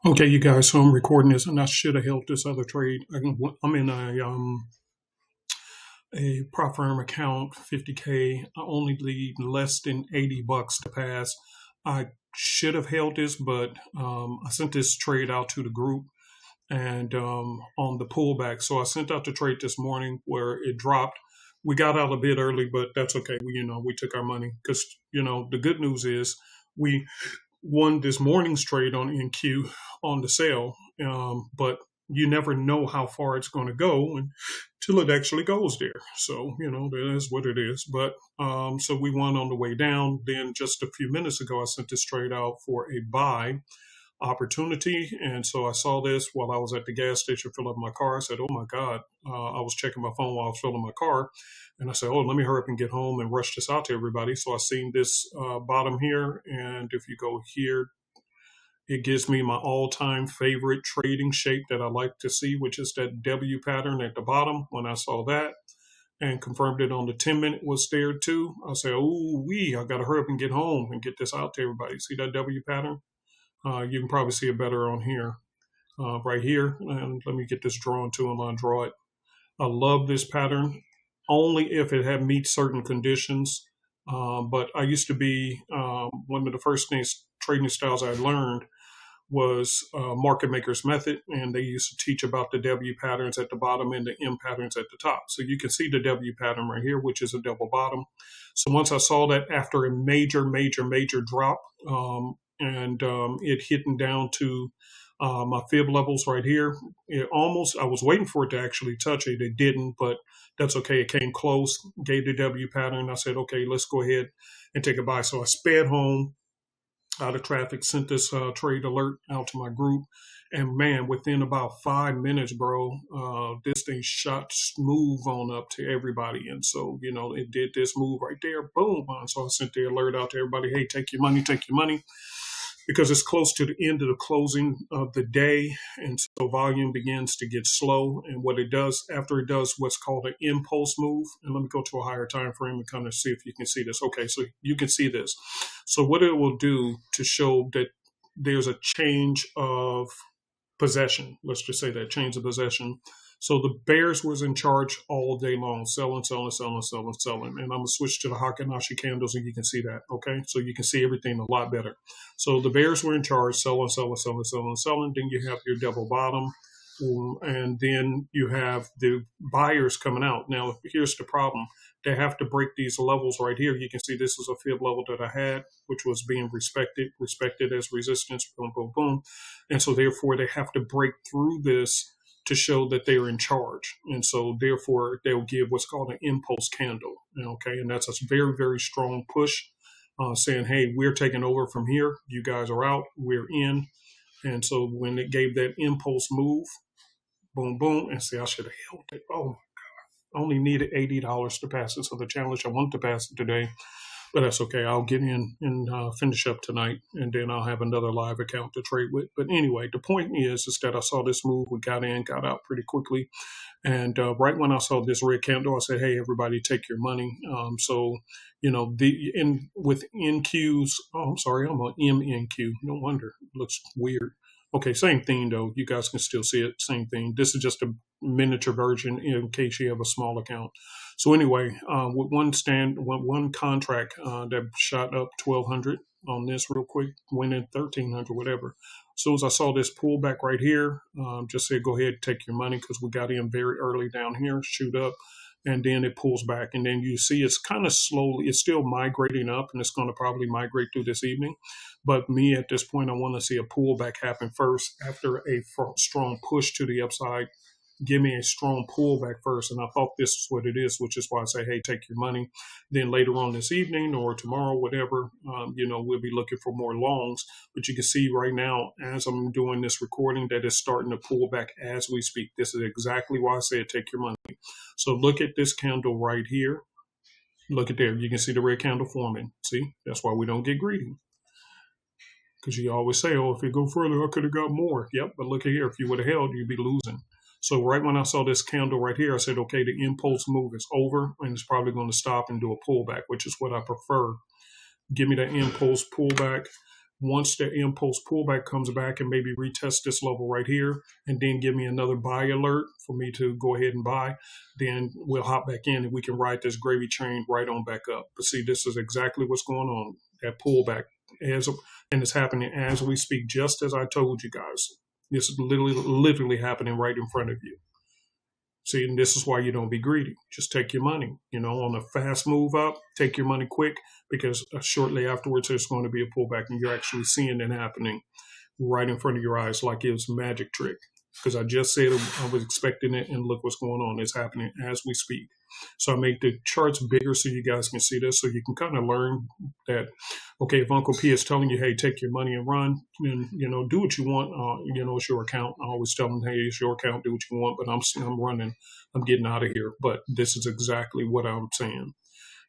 Okay, you guys, so I'm recording this, and I should have held this other trade. I'm in a prop firm account, 50K. I only need less than $80 to pass. I should have held this, but I sent this trade out to the group and on the pullback. So I sent out the trade this morning where it dropped. We got out a bit early, but that's okay. We took our money because the good news is we won this morning's trade on NQ on the sale, but you never know how far it's going to go until it actually goes there. So that is what it is. But so we won on the way down. Then just a few minutes ago, I sent this trade out for a buy opportunity. And so I saw this while I was at the gas station filling up my car. I said, oh my God. I was checking my phone while I was filling my car. And I said, oh, let me hurry up and get home and rush this out to everybody. So I seen this bottom here. And if you go here, it gives me my all-time favorite trading shape that I like to see, which is that W pattern at the bottom. When I saw that and confirmed it on the 10-minute was there too, I said, oh, I got to hurry up and get home and get this out to everybody. See that W pattern? You can probably see it better on here, right here. And let me get this drawn too, and I'll draw it. I love this pattern only if it had meet certain conditions. But I used to be one of the first things trading styles I learned was market maker's method, and they used to teach about the W patterns at the bottom and the M patterns at the top. So you can see the W pattern right here, which is a double bottom. So once I saw that after a major, major, major drop, and it hitting down to my fib levels right here, I was waiting for it to actually touch it. It didn't, but that's okay. It came close, gave the W pattern. I said, okay, let's go ahead and take a buy. So I sped home out of traffic, sent this trade alert out to my group. And man, within about 5 minutes, bro, this thing shot smooth on up to everybody. And so, it did this move right there, boom. So I sent the alert out to everybody, hey, take your money, because it's close to the end of the closing of the day. And so volume begins to get slow. And what it does after it does what's called an impulse move. And let me go to a higher time frame and kind of see if you can see this. Okay, so you can see this. So what it will do to show that there's a change of possession, let's just say that change of possession. So the bears was in charge all day long, selling, selling, selling, selling, selling. And I'm gonna switch to the Hakanashi candles, and you can see that. Okay, so you can see everything a lot better. So the bears were in charge, selling, selling, selling, selling, selling. Then you have your double bottom, and then you have the buyers coming out. Now here's the problem: they have to break these levels right here. You can see this is a fib level that I had, which was being respected as resistance. Boom, boom, boom. And so therefore they have to break through this to show that they're in charge. And so therefore they'll give what's called an impulse candle. Okay, and that's a very, very strong push, saying, hey, we're taking over from here. You guys are out, we're in. And so when it gave that impulse move, boom, boom, and see, I should have held it. Oh, I only needed $80 to pass it. So the challenge, I wanted to pass it today, but that's okay. I'll get in and finish up tonight, and then I'll have another live account to trade with. But anyway, the point is that I saw this move. We got in, got out pretty quickly. And right when I saw this red candle, I said, hey, everybody, take your money. With NQs, oh, I'm sorry, I'm on MNQ. No wonder. It looks weird. Okay, same thing, though. You guys can still see it. Same thing. This is just a miniature version in case you have a small account. So anyway, with one contract that shot up 1,200 on this real quick, went in 1,300, whatever. As soon as I saw this pullback right here, just said, go ahead, take your money, because we got in very early down here, shoot up, and then it pulls back. And then you see it's kind of slowly, it's still migrating up, and it's going to probably migrate through this evening. But me at this point, I want to see a pullback happen first after a strong push to the upside. Give me a strong pullback first. And I thought this is what it is, which is why I say, hey, take your money. Then later on this evening or tomorrow, whatever, we'll be looking for more longs. But you can see right now, as I'm doing this recording, that it's starting to pull back as we speak. This is exactly why I said take your money. So look at this candle right here. Look at there. You can see the red candle forming. See, that's why we don't get greedy. Because you always say, oh, if you go further, I could have got more. Yep, but look at here. If you would have held, you'd be losing. So right when I saw this candle right here, I said, okay, the impulse move is over, and it's probably going to stop and do a pullback, which is what I prefer. Give me that impulse pullback. Once the impulse pullback comes back and maybe retest this level right here, and then give me another buy alert for me to go ahead and buy, then we'll hop back in and we can ride this gravy train right on back up. But see, this is exactly what's going on, that pullback, and it's happening as we speak, just as I told you guys. This is literally happening right in front of you. See, and this is why you don't be greedy. Just take your money. On a fast move up, take your money quick, because shortly afterwards there's going to be a pullback, and you're actually seeing it happening right in front of your eyes like it was a magic trick. Because I just said I was expecting it, and look what's going on. It's happening as we speak. So I make the charts bigger so you guys can see this, so you can kind of learn that, okay, if Uncle P is telling you, hey, take your money and run, and, do what you want, it's your account. I always tell them, hey, it's your account, do what you want, but I'm running, I'm getting out of here. But this is exactly what I'm saying.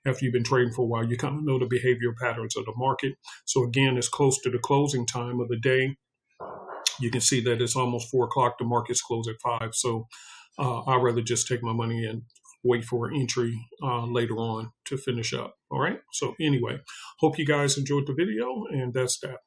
After you've been trading for a while, you kind of know the behavior patterns of the market. So again, it's close to the closing time of the day. You can see that it's almost 4 o'clock. The market's closed at 5. So I'd rather just take my money and wait for an entry later on to finish up. All right. So anyway, hope you guys enjoyed the video, and that's that.